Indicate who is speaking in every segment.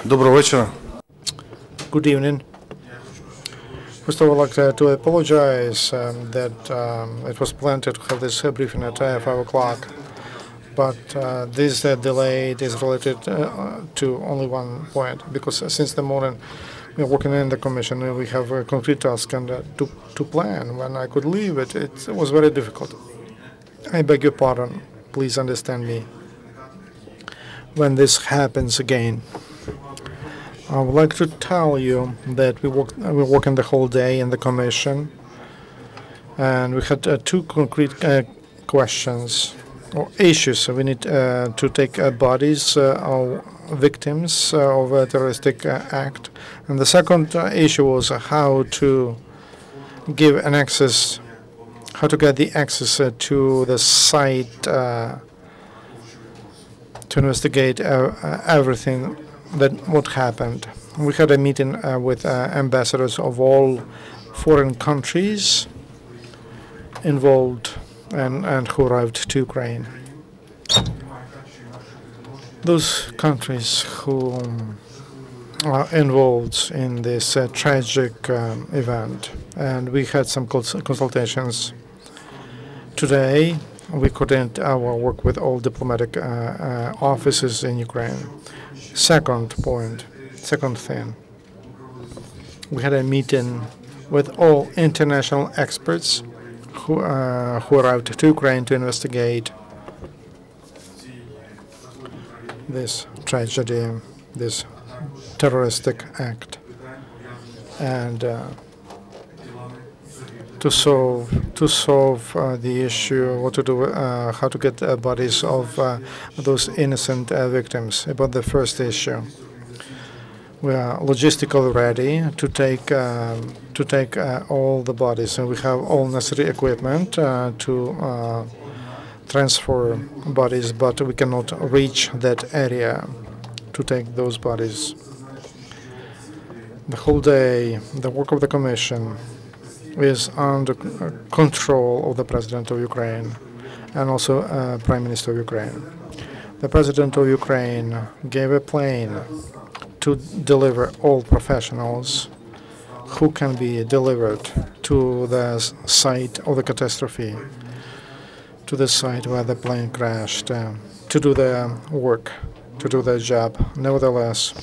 Speaker 1: Доброго вечора.
Speaker 2: Good evening. First of all, I'd like to apologize that it was planned to have this briefing at 5 o'clock, but this delay is related to only one point, because since the morning we are working in the Commission and we have a concrete task, and to plan when I could leave it was very difficult. I beg your pardon. Please understand me when this happens again. I would like to tell you that we're working the whole day in the Commission, and we had two concrete questions or issues. We need to take bodies of victims of a terroristic act, and the second issue was how to give an access, how to get the access to the site to investigate everything that what happened. We had a meeting with ambassadors of all foreign countries involved and who arrived to Ukraine. Those countries who are involved in this tragic event, and we had some consultations today. We coordinate our work with all diplomatic offices in Ukraine. Second thing, we had a meeting with all international experts who arrived to Ukraine to investigate this tragedy, this terroristic act, and to solve the issue, what to do, how to get bodies of those innocent victims. About the first issue, we are logistically ready to take all the bodies, and we have all necessary equipment to transfer bodies, but we cannot reach that area to take those bodies. The whole day, the work of the Commission is under control of the President of Ukraine and also Prime Minister of Ukraine. The President of Ukraine gave a plane to deliver all professionals who can be delivered to the site of the catastrophe, to the site where the plane crashed, to do the work, to do their job. Nevertheless,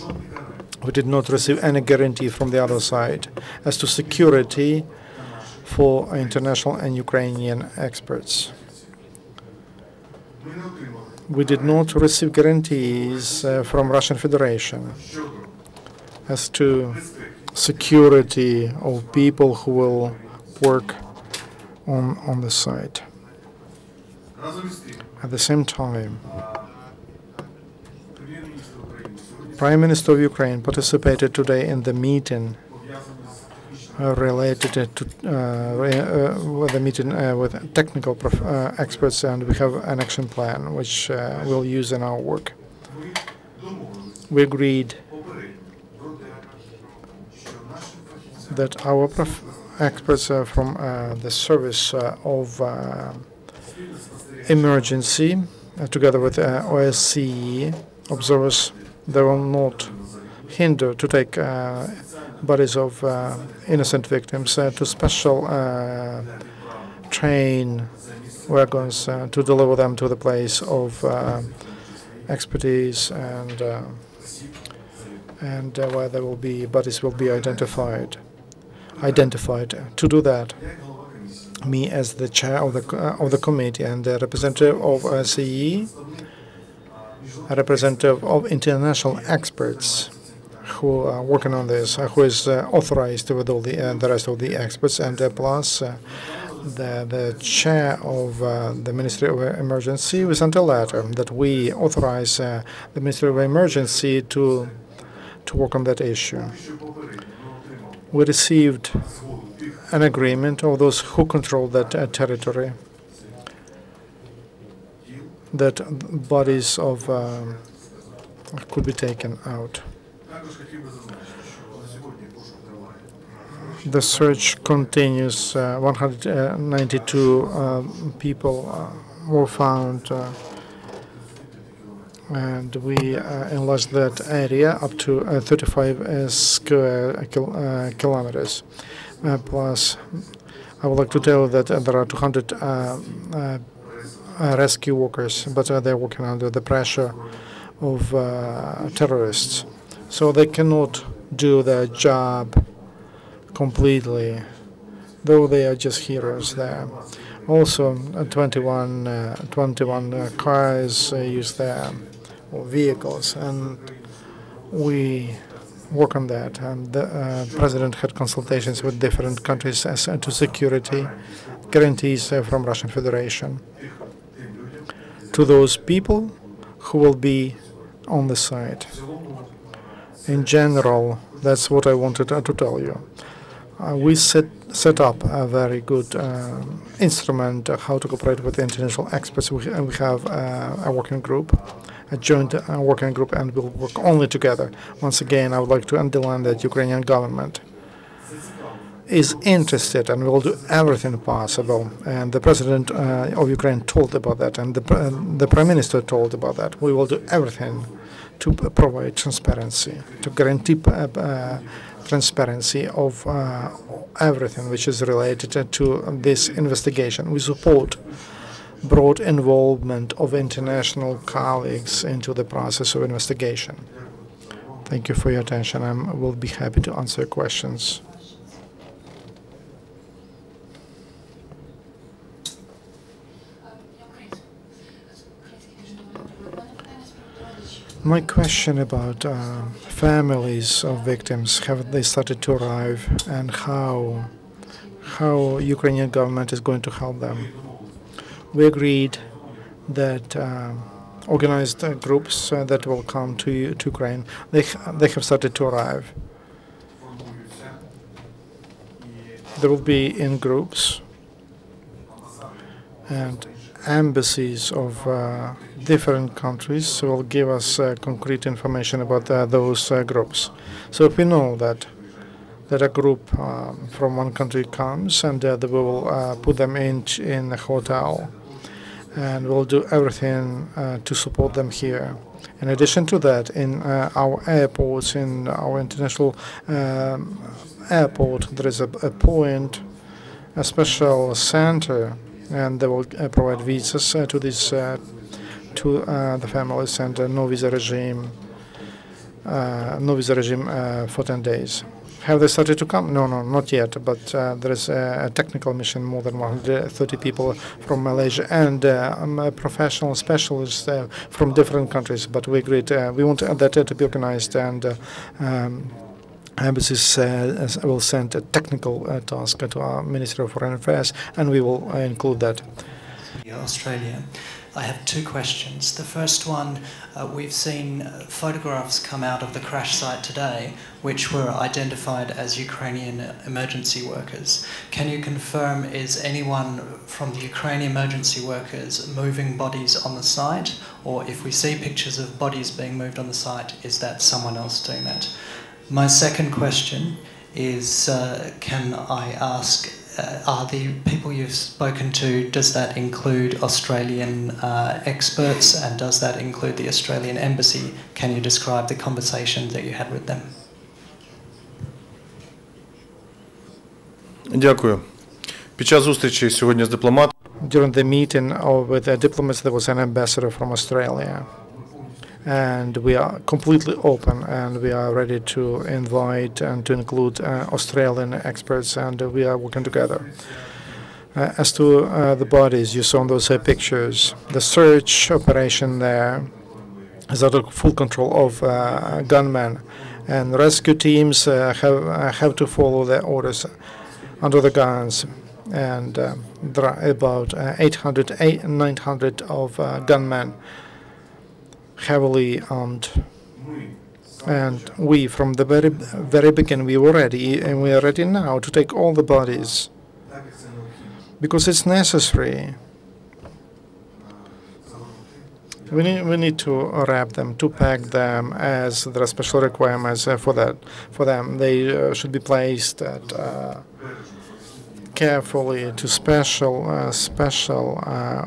Speaker 2: we did not receive any guarantee from the other side as to security for international and Ukrainian experts. We did not receive guarantees from Russian Federation as to security of people who will work on the site. At the same time, Prime Minister of Ukraine participated today in the meeting related to the meeting with technical experts, and we have an action plan which we'll use in our work. We agreed that our experts from the service of emergency, together with OSCE observers, they will not hinder to take bodies of innocent victims to special train wagons to deliver them to the place of expertise and where there will be bodies will be identified. To do that, me as the chair of the committee and the representative of OSCE, a representative of international experts who are working on this, who is authorized with all the rest of the experts, and plus the chair of the Ministry of Emergency. We sent a letter that we authorize the Ministry of Emergency to work on that issue. We received an agreement of those who control that territory, that bodies of could be taken out. The search continues. 192 people were found and we enlarged that area up to 35 square kilometers. Plus, I would like to tell you that there are 200 rescue workers, but they're working under the pressure of terrorists, so they cannot do their job completely, though they are just heroes there. Also, 21 cars used there, or vehicles, and we work on that. And the president had consultations with different countries as to security guarantees from Russian Federation to those people who will be on the site. In general, that's what I wanted to tell you. We set up a very good instrument how to cooperate with the international experts. We have a working group, a joint working group, and we'll work only together. Once again, I would like to underline that Ukrainian government is interested and will do everything possible. And the president of Ukraine told about that, and the prime minister told about that. We will do everything to provide transparency, to guarantee transparency of everything which is related to this investigation. We support broad involvement of international colleagues into the process of investigation. Thank you for your attention. I will be happy to answer questions. My question about families of victims, have they started to arrive, and how Ukrainian government is going to help them? We agreed that organized groups that will come to Ukraine, they have started to arrive. They will be in groups, and embassies of different countries will give us concrete information about those groups. So if we know that a group from one country comes, and we will put them in a hotel, and we'll do everything to support them here. In addition to that, in our airports, in our international airport, there is a point, a special center, and they will provide visas to this to the families, and no visa regime for 10 days. Have they started to come? No, not yet. But there is a technical mission, more than 130 people from Malaysia, and professional specialists from different countries. But we agreed we want that to be organized, and embassies will send a technical task to our Ministry of Foreign Affairs, and we will include that.
Speaker 3: Australia. I have two questions. The first one, we've seen photographs come out of the crash site today which were identified as Ukrainian emergency workers. Can you confirm, is anyone from the Ukrainian emergency workers moving bodies on the site, or if we see pictures of bodies being moved on the site, is that someone else doing that? My second question is, can I ask, are the people you've spoken to, does that include Australian experts, and does that include the Australian embassy? Can you describe the conversations that you had with them?
Speaker 1: Дякую. Під час зустрічі сьогодні з дипломатом
Speaker 2: During the meeting with the diplomats, there was an ambassador from Australia. And we are completely open, and we are ready to invite and to include Australian experts, and we are working together. As to the bodies you saw in those pictures, the search operation there is under full control of gunmen, and rescue teams have to follow the orders under the guns. And there are about 900 of gunmen, heavily armed, and we, from the very beginning, we were ready, and we are ready now to take all the bodies because it's necessary. We need to wrap them, to pack them, as there are special requirements for them. They should be placed at carefully to special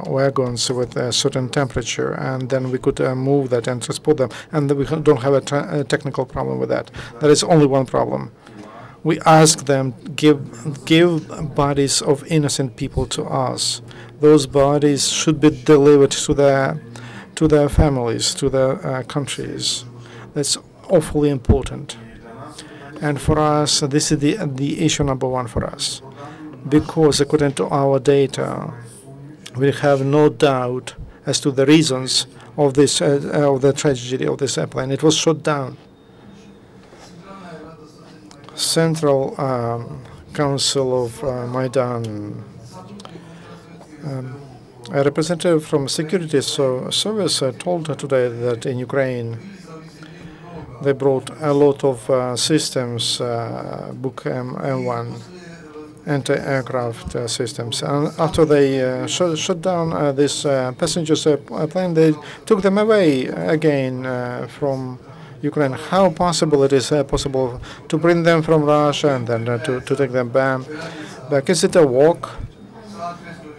Speaker 2: wagons with a certain temperature, and then we could move that and transport them. And we don't have a technical problem with that. There is only one problem. We ask them give bodies of innocent people to us. Those bodies should be delivered to their families, to their countries. That's awfully important. And for us, this is the issue number one for us, because according to our data, we have no doubt as to the reasons of this of the tragedy of this airplane. It was shot down. Central Council of Maidan, a representative from Security Service told today that in Ukraine they brought a lot of systems, Buk M1, anti-aircraft systems. And after they shut down this passengers plane, they took them away again from Ukraine. How possible it is possible to bring them from Russia and then to take them back? Is it a walk?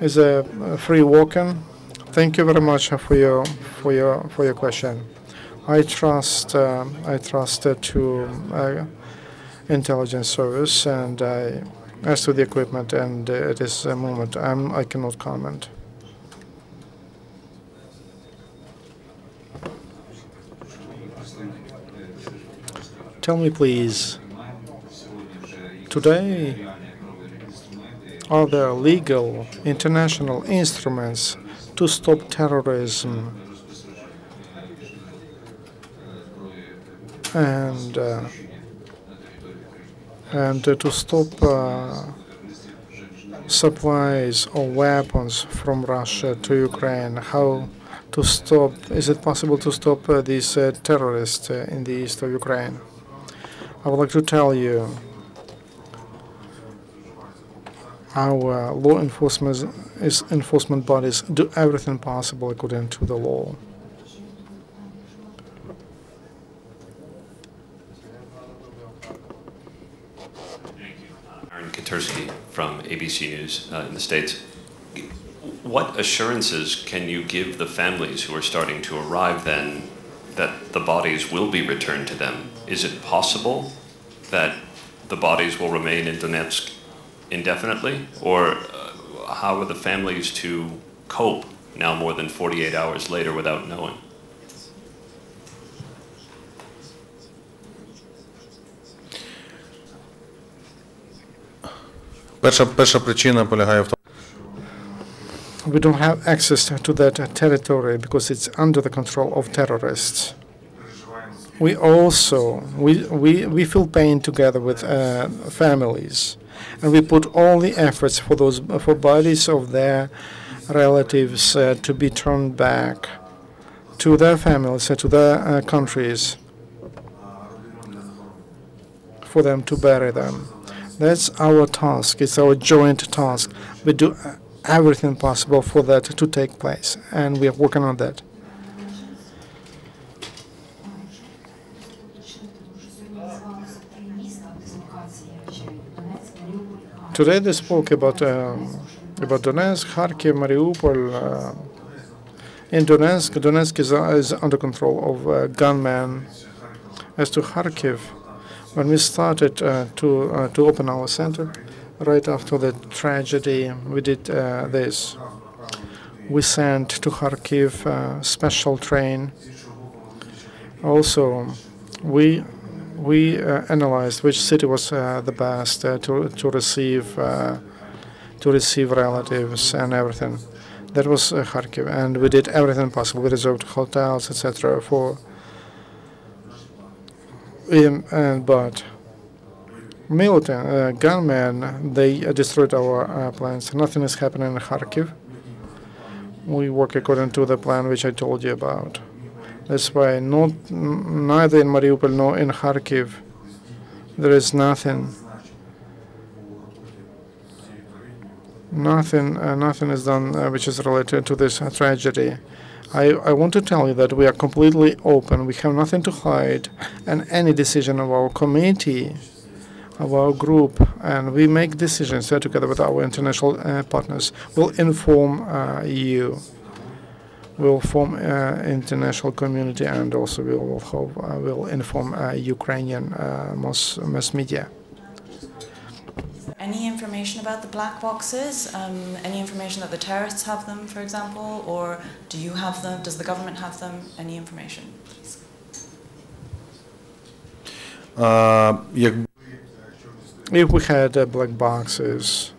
Speaker 2: Is a free walking? Thank you very much for your question. I trust to intelligence service, and as to the equipment, and at this moment I cannot comment. Tell me, please, today, are there legal international instruments to stop terrorism and to stop supplies of weapons from Russia to Ukraine? How to stop? Is it possible to stop these terrorists in the east of Ukraine? I would like to tell you, our law enforcement bodies do everything possible according to the law.
Speaker 4: Aaron Katursky from ABC News in the States. What assurances can you give the families who are starting to arrive then that the bodies will be returned to them? Is it possible that the bodies will remain in Donetsk indefinitely? Or how are the families to cope now more than 48 hours later without knowing?
Speaker 1: Перша причина полягає в тому.
Speaker 2: We don't have access to that territory because it's under the control of terrorists. We also we feel pain together with families, and we put all the efforts for bodies of their relatives to be turned back to their families, to their countries, for them to bury them. That's our task. It's our joint task. We do everything possible for that to take place, and we are working on that. Today they spoke about Donetsk, Kharkiv, Mariupol. In Donetsk is under control of gunmen. As to Kharkiv, when we started to open our center, right after the tragedy, we did this. We sent to Kharkiv a special train. Also, we analyzed which city was the best to receive relatives and everything. That was Kharkiv, and we did everything possible. We reserved hotels, etc. for but militant gunmen, they destroyed our plans. Nothing is happening in Kharkiv. We work according to the plan which I told you about. That's why neither in Mariupol nor in Kharkiv there is nothing. Nothing is done which is related to this tragedy. I want to tell you that we are completely open. We have nothing to hide, and any decision of our committee of our group, and we make decisions together with our international partners. We'll inform you. We'll form international community, and also we'll inform Ukrainian mass media.
Speaker 5: Any information about the black boxes? Any information that the terrorists have them, for example, or do you have them? Does the government have them? Any information?
Speaker 2: If we had black boxes,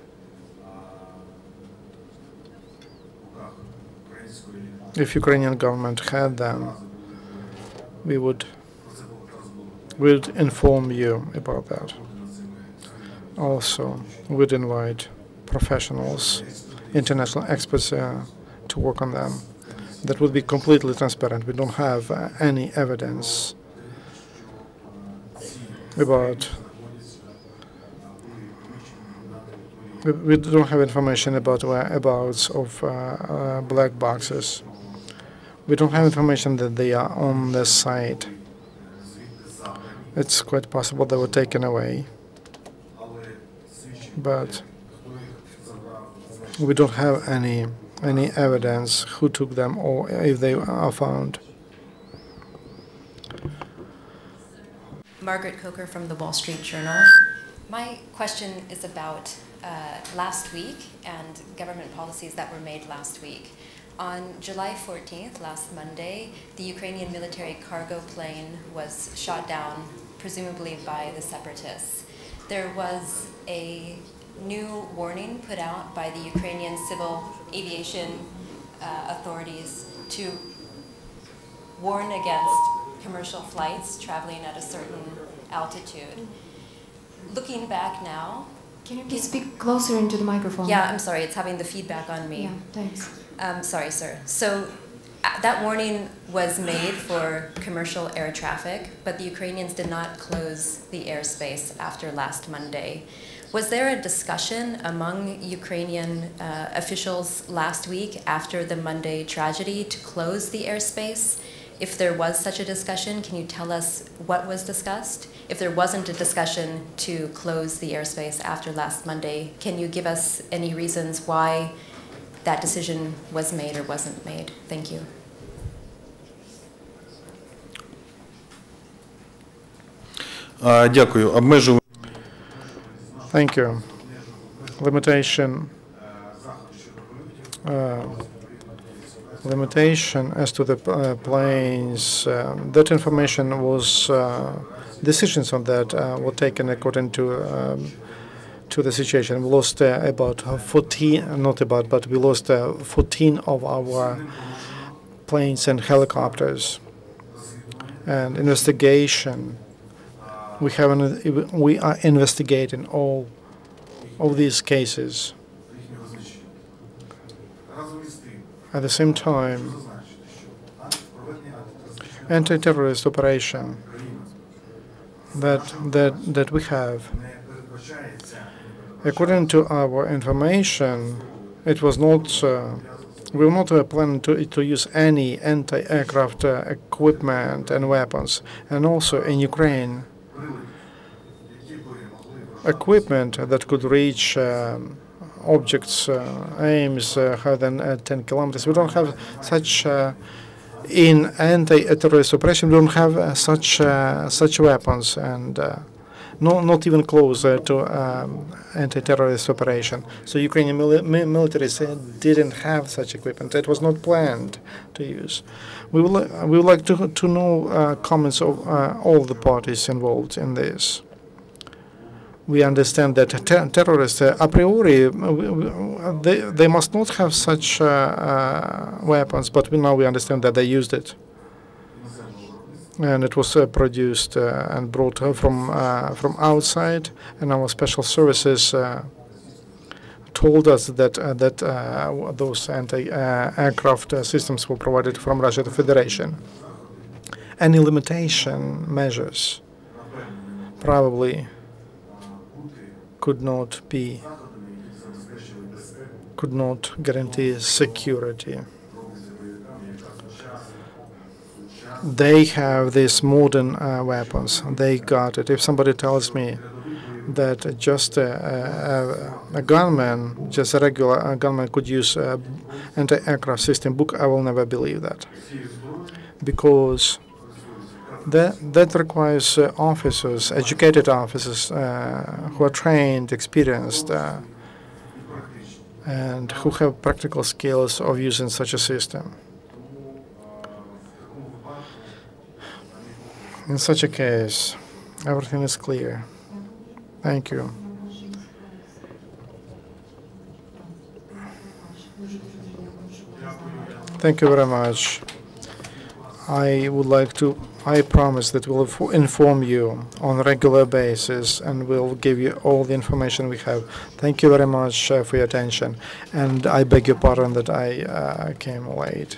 Speaker 2: if Ukrainian government had them, we'd inform you about that. Also, we'd invite professionals, international experts to work on them. That would be completely transparent. We don't have any evidence about. We don't have information about whereabouts of black boxes. We don't have information that they are on the site. It's quite possible they were taken away, but we don't have any evidence who took them or if they are found.
Speaker 6: Margaret Coker from the Wall Street Journal. My question is about last week and government policies that were made last week. On July 14th, last Monday, the Ukrainian military cargo plane was shot down, presumably by the separatists. There was a new warning put out by the Ukrainian civil aviation authorities to warn against commercial flights traveling at a certain altitude. Looking back now...
Speaker 7: Can you please speak closer into the microphone?
Speaker 6: Yeah, I'm sorry, it's having the feedback on me.
Speaker 7: Yeah, thanks.
Speaker 6: Sorry, sir. So that warning was made for commercial air traffic, but the Ukrainians did not close the airspace after last Monday. Was there a discussion among Ukrainian officials last week after the Monday tragedy to close the airspace? If there was such a discussion, can you tell us what was discussed? If there wasn't a discussion to close the airspace after last Monday, can you give us any reasons why that decision was made or wasn't made? Thank you.
Speaker 1: Дякую. Обмежу.
Speaker 2: Thank you. Limitation as to the planes, that information was, decisions on that were taken according to the situation. We lost about 14, not about, but we lost 14 of our planes and helicopters. And investigation, we are investigating all of these cases. At the same time, anti-terrorist operation that we have, according to our information, it was not. We were not planning to use any anti-aircraft equipment and weapons, and also in Ukraine, equipment that could reach objects, aims higher than 10 kilometers. We don't have such, in anti-terrorist operation, we don't have such weapons, and not even close to anti-terrorist operation. So Ukrainian military didn't have such equipment. It was not planned to use. We would like to know comments of all the parties involved in this. We understand that terrorists, a priori, they must not have such weapons, but now we understand that they used it. And it was produced and brought from outside, and our special services told us that those anti-aircraft systems were provided from Russia to Federation. Any limitation measures probably could not guarantee security. They have these modern weapons. They got it. If somebody tells me that just a gunman, just a regular gunman could use anti-aircraft system book, I will never believe that. Because that requires officers, educated officers who are trained, experienced, and who have practical skills of using such a system. In such a case, everything is clear. Thank you. Thank you very much. I promise that we'll inform you on a regular basis and we'll give you all the information we have. Thank you very much for your attention. And I beg your pardon that I came late.